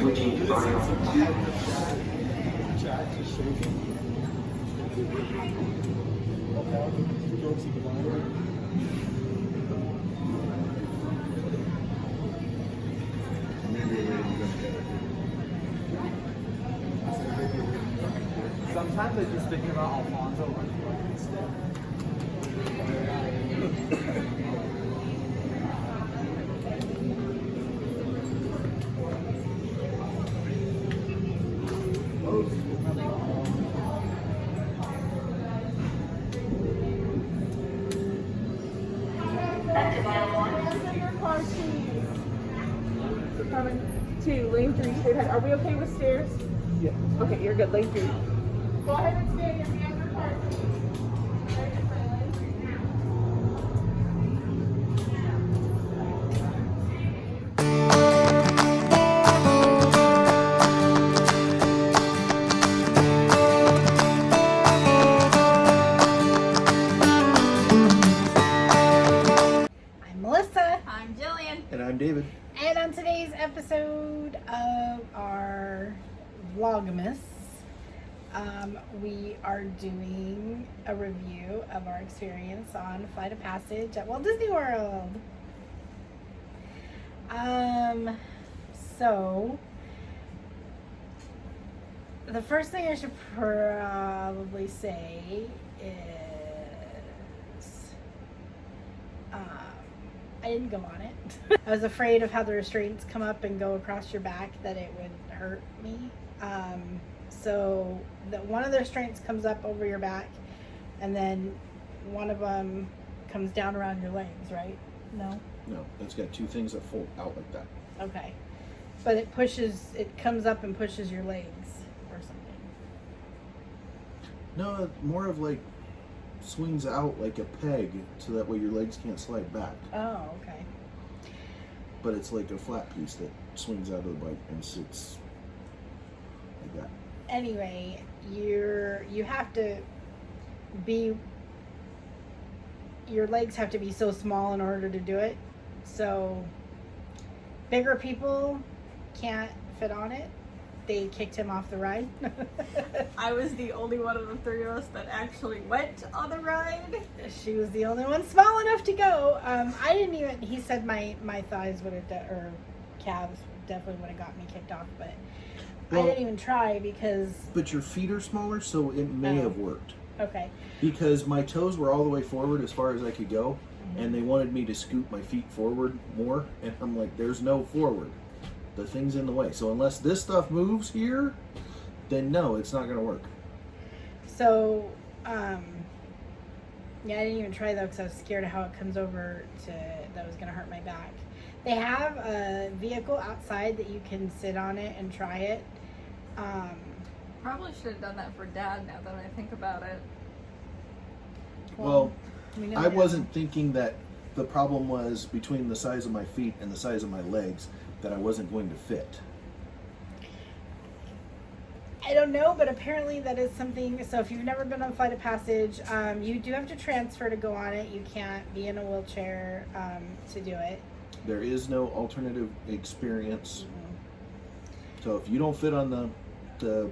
switching to Vlogmas. Sometimes I just thinking about Alfonso instead. Coming to lane 3 straight ahead. Are we okay with stairs? Yeah. Okay, you're good. Lane 3. Go ahead and stay in the other car, please. I'm Melissa. I'm Jillian. And I'm David. And on today's episode of our Vlogmas, we are doing a review of our experience on Flight of Passage at Walt Disney World. So the first thing I should probably say is I didn't go on it. I was afraid of how the restraints come up and go across your back, that it would hurt me. So one of the restraints comes up over your back, and then one of them comes down around your legs, right? No? No, it's got two things that fold out like that. Okay. But it comes up and pushes your legs or something. No, more of like swings out like a peg so that way your legs can't slide back. Oh, okay. But it's like a flat piece that swings out of the bike and sits like that. Anyway, you have to be, your legs have to be so small in order to do it. So bigger people can't fit on it. They kicked him off the ride. I was the only one of the three of us that actually went on the ride. She was the only one small enough to go. I didn't even, he said my thighs would have, or calves definitely would have got me kicked off, but I didn't even try because... But your feet are smaller, so it may have worked. Okay. Because my toes were all the way forward as far as I could go, and they wanted me to scoot my feet forward more, and I'm like, there's no forward. The thing's in the way. So unless this stuff moves here, then no, it's not going to work. So, yeah, I didn't even try though because I was scared of how it comes over that was going to hurt my back. They have a vehicle outside that you can sit on it and try it. Probably should have done that for Dad now that I think about it. Well, we know I that. wasn't thinking that the problem was between the size of my feet and the size of my legs that I wasn't going to fit. I don't know, but apparently that is something. So if you've never been on Flight of Passage, you do have to transfer to go on it. You can't be in a wheelchair to do it. There is no alternative experience. So if you don't fit on the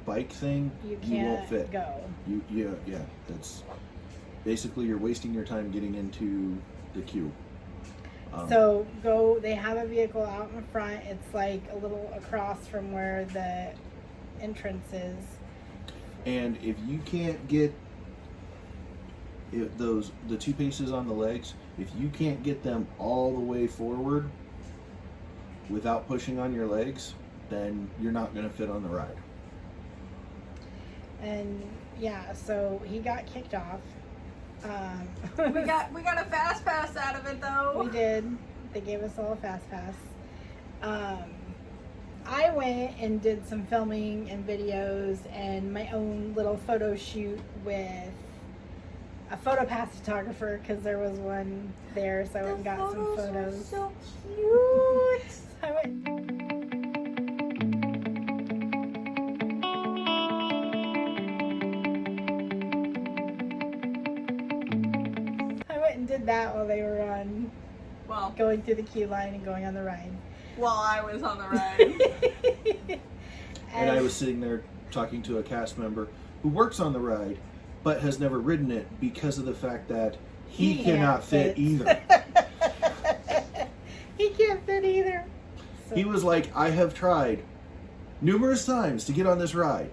bike thing, You you can't won't fit. go. Yeah. That's basically you're wasting your time getting into the queue. So they have a vehicle out in front. It's like a little across from where the entrance is. And if you can't get the two pieces on the legs, if you can't get them all the way forward without pushing on your legs, then you're not going to fit on the ride. And yeah, so he got kicked off. We got a fast pass out of it though. We did. They gave us all a fast pass. I went and did some filming and videos and my own little photo shoot with a photo pass photographer because there was one there, so I went and got some photos. So cute. I went. Did that while they were on Well, going through the queue line and going on the ride. while I was on the ride. And I was sitting there talking to a cast member who works on the ride, but has never ridden it because of the fact that he cannot fit either. He can't fit either. So. He was like, I have tried numerous times to get on this ride.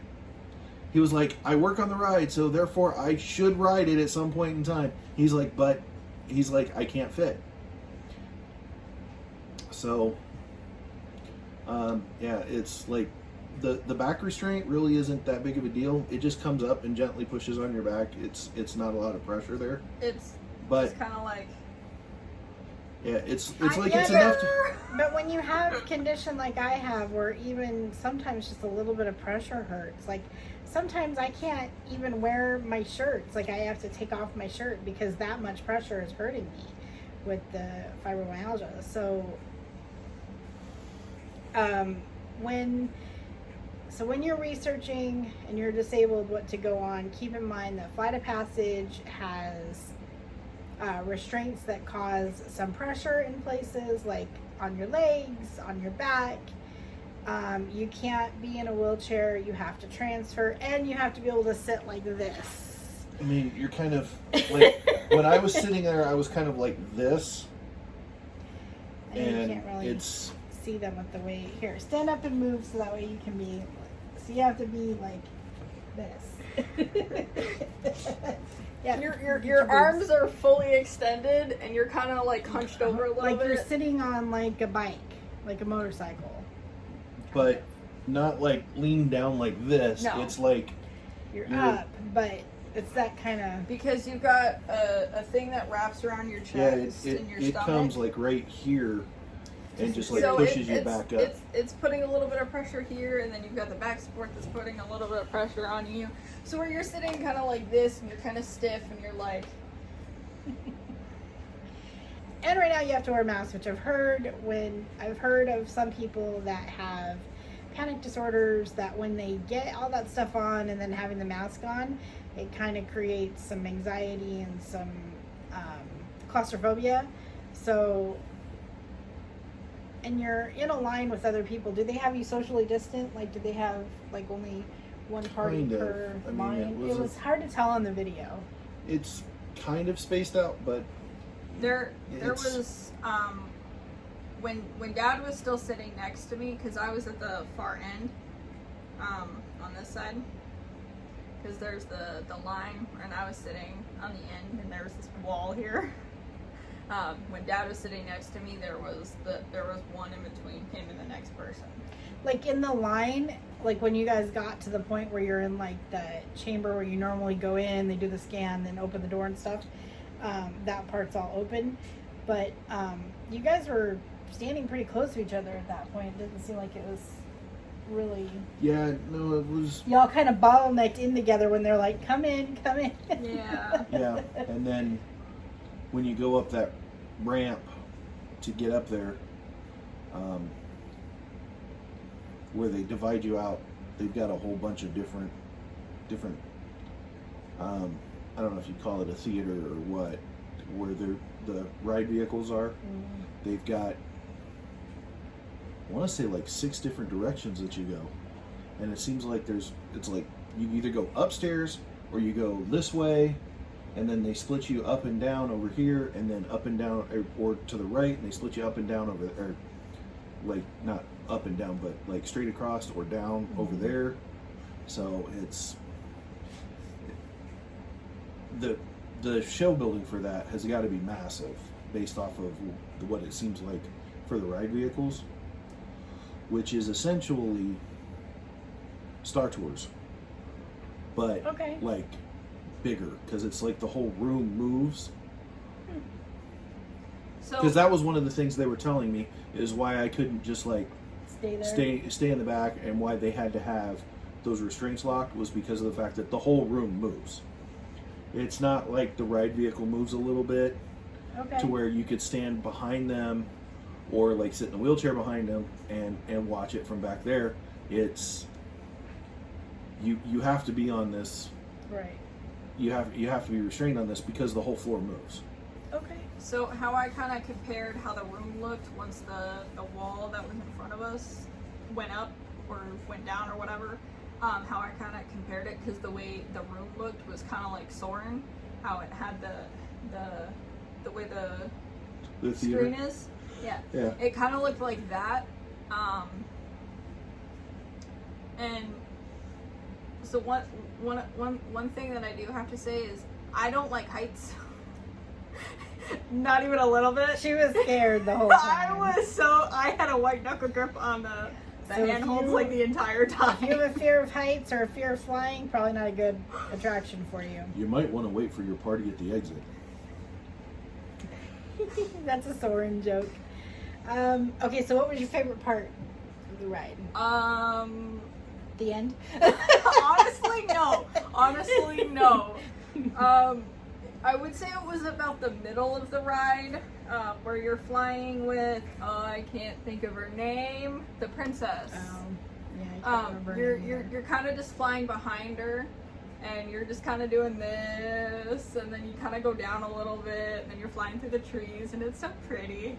He was like, I work on the ride, so therefore I should ride it at some point in time. He's like, but he's like, I can't fit. So, yeah, it's like the back restraint really isn't that big of a deal. It just comes up and gently pushes on your back. It's not a lot of pressure there. It's kind of like. Yeah, it's like it's enough to. But when you have a condition like I have, where even sometimes just a little bit of pressure hurts, like sometimes I can't even wear my shirts. Like I have to take off my shirt because that much pressure is hurting me with the fibromyalgia. So, when you're researching and you're disabled what to go on, keep in mind that Flight of Passage has restraints that cause some pressure in places like on your legs, on your back. You can't be in a wheelchair. You have to transfer, and you have to be able to sit like this. I mean, you're kind of like when I was sitting there, I was kind of like this, and you can't really see them with the weight. Here, stand up and move so that way you can be. So you have to be like this. Yeah, your arms are fully extended, and you're kind of like hunched over a little like bit. You're sitting on like a bike, like a motorcycle. But not like lean down like this. No. It's like you're up, but it's that kind of because you've got a thing that wraps around your chest and your it stomach. comes like right here and just like So pushes you back up. It's putting a little bit of pressure here, and then you've got the back support that's putting a little bit of pressure on you. So where you're sitting kind of like this, and you're kind of stiff, and you're like. And right now you have to wear a mask, which I've heard of some people that have panic disorders that when they get all that stuff on and then having the mask on, it kind of creates some anxiety and some claustrophobia. So, and you're in a line with other people. Do they have you socially distant? Like, do they have like only one party Kind of. per I mean, line? It was hard to tell on the video. It's kind of spaced out, but There was when Dad was still sitting next to me, because I was at the far end on this side, because there's the line, and I was sitting on the end, and there was this wall here. When Dad was sitting next to me, there was one in between him and the next person. Like in the line, like when you guys got to the point where you're in like the chamber where you normally go in, they do the scan, then open the door and stuff. That part's all open, but you guys were standing pretty close to each other at that point. It didn't seem like it was really. yeah, no, it was. Y'all kind of bottlenecked in together when they're like, "Come in, come in." Yeah. Yeah, and then when you go up that ramp to get up there, where they divide you out, they've got a whole bunch of different. I don't know if you call it a theater or what, where the ride vehicles are. They've got, I want to say like 6 different directions that you go, and it seems like it's like you either go upstairs or you go this way, and then they split you up and down over here, and then up and down, or to the right, and they split you up and down over, or like not up and down, but like straight across or down over there. So it's the show building for that has got to be massive, based off of what it seems like for the ride vehicles, which is essentially Star Tours, but like bigger, because it's like the whole room moves. Because that was one of the things they were telling me is why I couldn't just like Stay there. stay in the back, and why they had to have those restraints locked was because of the fact that the whole room moves. It's not like the ride vehicle moves a little bit to where you could stand behind them or like sit in a wheelchair behind them and watch it from back there. It's you have to be on this. Right. You have to be restrained on this because the whole floor moves. Okay. So how I kind of compared how the room looked once the wall that was in front of us went up or went down or whatever, how I kind of compared it, because the way the room looked was kind of like Soarin', how it had the way the screen is. Yeah. It kind of looked like that. And so one thing that I do have to say is I don't like heights. Not even a little bit. She was scared the whole time. I had a white knuckle grip on the handholds like the entire time. If you have a fear of heights or a fear of flying, probably not a good attraction for you. You might want to wait for your party at the exit. That's a Soarin' joke. Okay, so what was your favorite part of the ride? The end? Honestly, no. I would say it was about the middle of the ride, where you're flying with, I can't think of her name, the princess. Yeah, I can't remember. You're kind of just flying behind her, and you're just kind of doing this, and then you kind of go down a little bit, and then you're flying through the trees, and it's so pretty.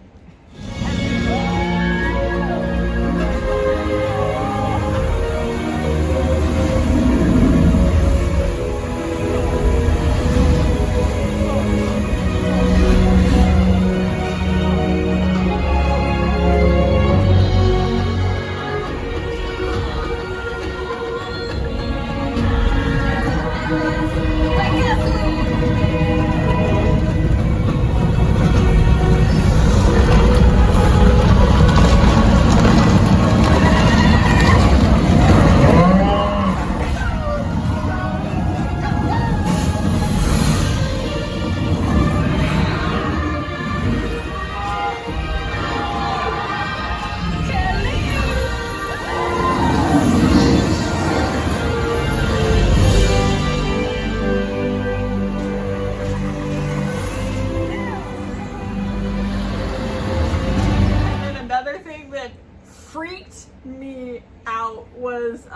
Freaked me out was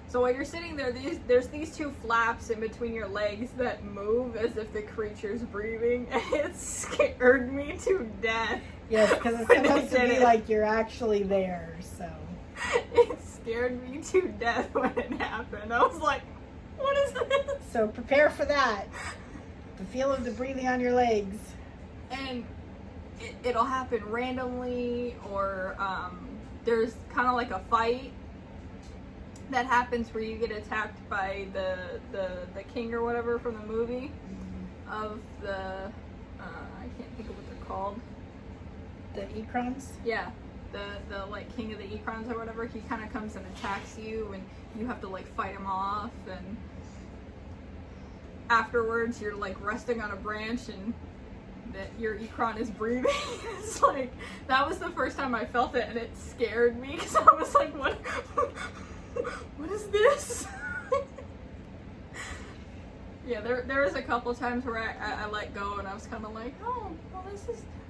so while you're sitting there, there's these two flaps in between your legs that move as if the creature's breathing, and it scared me to death. Yes, because it's supposed to be like you're actually there, so. It scared me to death when it happened. I was like, what is this? So prepare for that. The feel of the breathing on your legs. And it'll happen randomly, or there's kind of like a fight that happens where you get attacked by the king or whatever from the movie of the I can't think of what they're called. The Ekrons? Yeah, the like king of the Ekrons or whatever. He kind of comes and attacks you, and you have to like fight him off, and afterwards you're like resting on a branch and that your Ekron is breathing. It's like, that was the first time I felt it, and it scared me because I was like, what is this? Yeah, there was a couple times where I let go and I was kind of like, oh,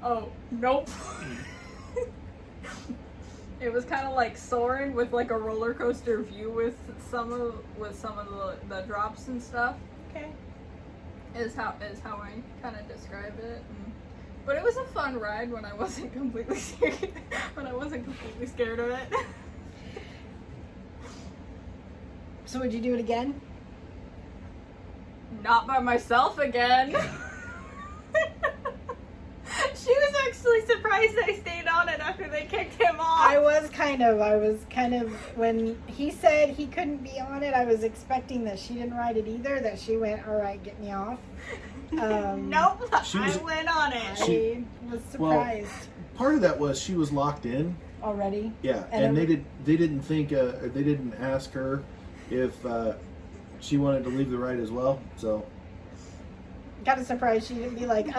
well nope. It was kind of like Soarin' with like a roller coaster view with some of the drops and stuff. Okay. Is how I kind of describe it, but it was a fun ride when I wasn't completely scared. Of it. So would you do it again? Not by myself again. She was actually surprised I stayed on it after they kicked him off. I was kind of, when he said he couldn't be on it, I was expecting that she didn't ride it either, that she went, all right, get me off. Nope, I went on it. I was surprised. Well, part of that was she was locked in. Already? Yeah, and they didn't think, they didn't ask her if she wanted to leave the ride as well, so. Kind of surprised she didn't be like,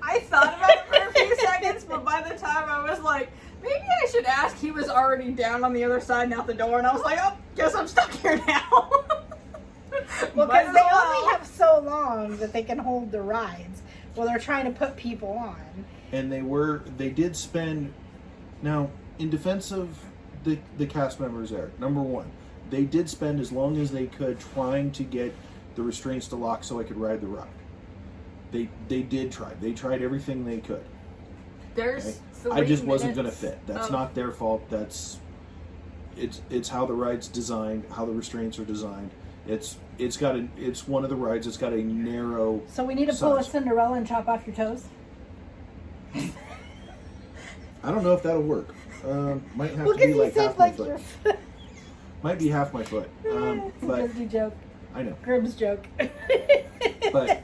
I thought about it for a few seconds, but by the time I was like, maybe I should ask, he was already down on the other side and out the door, and I was like, oh, guess I'm stuck here now. Well, because they only have so long that they can hold the rides while they're trying to put people on. And they did spend, now, in defense of the cast members there, number one, they did spend as long as they could trying to get the restraints to lock so I could ride the ride. They did try. They tried everything they could. There's Okay? 3 I just wasn't going to minutes fit. That's of- not their fault. It's how the ride's designed, how the restraints are designed. It's one of the rides. It's got a narrow. So we need to pull a size. Cinderella and chop off your toes. I don't know if that'll work. Might have Well, to be because you like said half my like foot. your foot. Might be half my foot. It's a But Disney joke. I know. Grimm's joke. But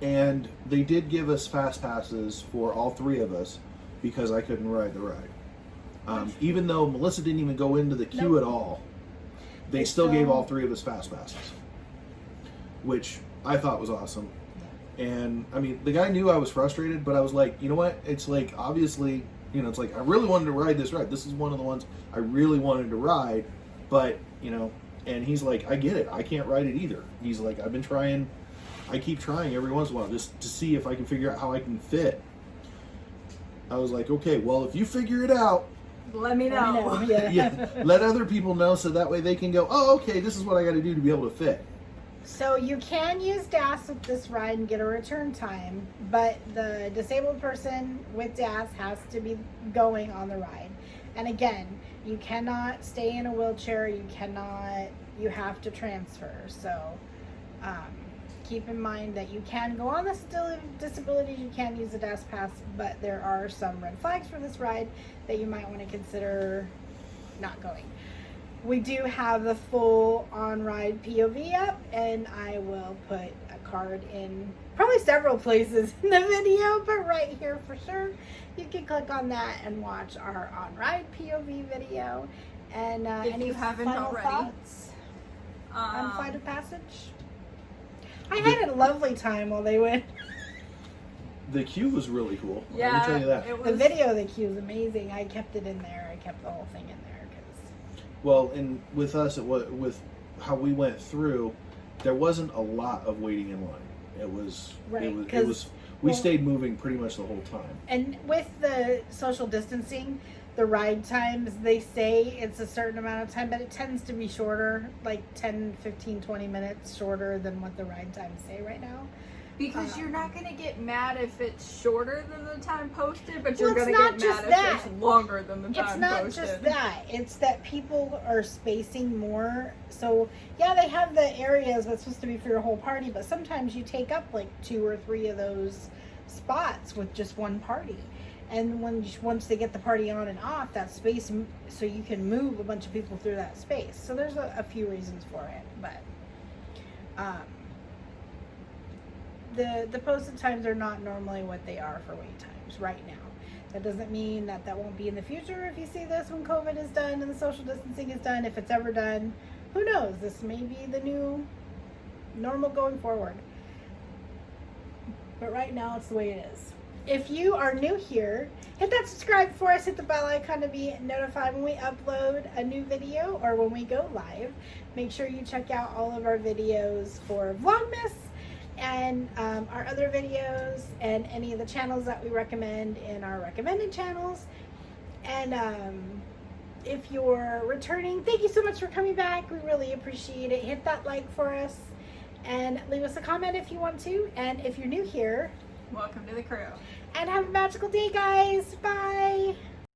and they did give us fast passes for all 3 of us because I couldn't ride the ride. Even though Melissa didn't even go into the queue Nope. at all, they They still gave still- all 3 of us fast passes, which I thought was awesome. And I mean, the guy knew I was frustrated, but I was like, you know what? It's like, obviously, you know, it's like I really wanted to ride this ride. This is one of the ones I really wanted to ride, but you know. And he's like, I get it. I can't ride it either. He's like, I've been trying. I keep trying every once in a while just to see if I can figure out how I can fit. I was like, okay, well, if you figure it out, Let me I know. know, yeah. yeah, let other people know so that way they can go, oh, okay, this is what I got to do to be able to fit. So you can use DAS with this ride and get a return time, but the disabled person with DAS has to be going on the ride. And again, you cannot stay in a wheelchair. You have to transfer. So keep in mind that you can go on this disability, you can use a DAS pass, but there are some red flags for this ride that you might want to consider not going. We do have the full on-ride POV up, and I will put a card in probably several places in the video, but right here for sure. You can click on that and watch our on-ride POV video. And If any you haven't final already. thoughts on Um, Flight of Passage? I had a lovely time while they went. The queue was really cool. yeah, Let me tell you that. it The was. video of the queue is amazing. I kept it in there. I kept the whole thing in there because Well, and with us, it was with how we went through. There wasn't a lot of waiting in line. It was. Right, It 'cause- was. We well- stayed moving pretty much the whole time. And with the social distancing, the ride times, they say it's a certain amount of time, but it tends to be shorter, like 10, 15, 20 minutes shorter than what the ride times say right now. Because you're not gonna get mad if it's shorter than the time posted, but you're Well, it's gonna not get just mad that. if it's longer than the time It's not posted. just that. It's that people are spacing more. So, yeah, they have the areas that's supposed to be for your whole party, but sometimes you take up like 2 or 3 of those spots with just one party. And once they get the party on and off, that space, so you can move a bunch of people through that space. So there's a few reasons for it, but the posted times are not normally what they are for wait times right now. That doesn't mean that won't be in the future if you see this when COVID is done and the social distancing is done. If it's ever done, who knows? This may be the new normal going forward. But right now, it's the way it is. If you are new here, hit that subscribe for us. Hit the bell icon to be notified when we upload a new video or when we go live. Make sure you check out all of our videos for Vlogmas and our other videos and any of the channels that we recommend in our recommended channels. And if you're returning, thank you so much for coming back. We really appreciate it. Hit that like for us and leave us a comment if you want to. And if you're new here, Welcome to the crew. and have a magical day, guys. Bye.